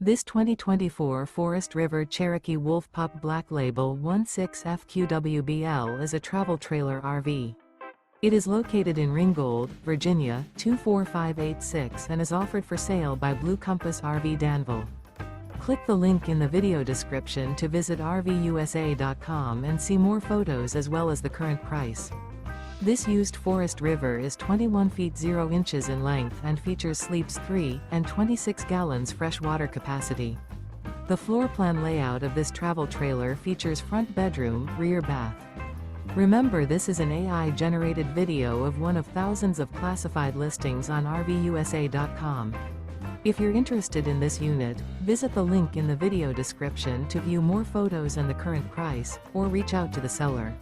This 2024 Forest River Cherokee Wolf Pup Black Label 16FQWBL is a travel trailer RV. It is located in Ringgold, Virginia, 24586 and is offered for sale by Blue Compass RV Danville. Click the link in the video description to visit RVUSA.com and see more photos as well as the current price. This used Forest River is 21 feet 0 inches in length and features sleeps 3 and 26 gallons fresh water capacity. The floor plan layout of this travel trailer features front bedroom, rear bath. Remember, this is an AI-generated video of one of thousands of classified listings on RVUSA.com. If you're interested in this unit, visit the link in the video description to view more photos and the current price, or reach out to the seller.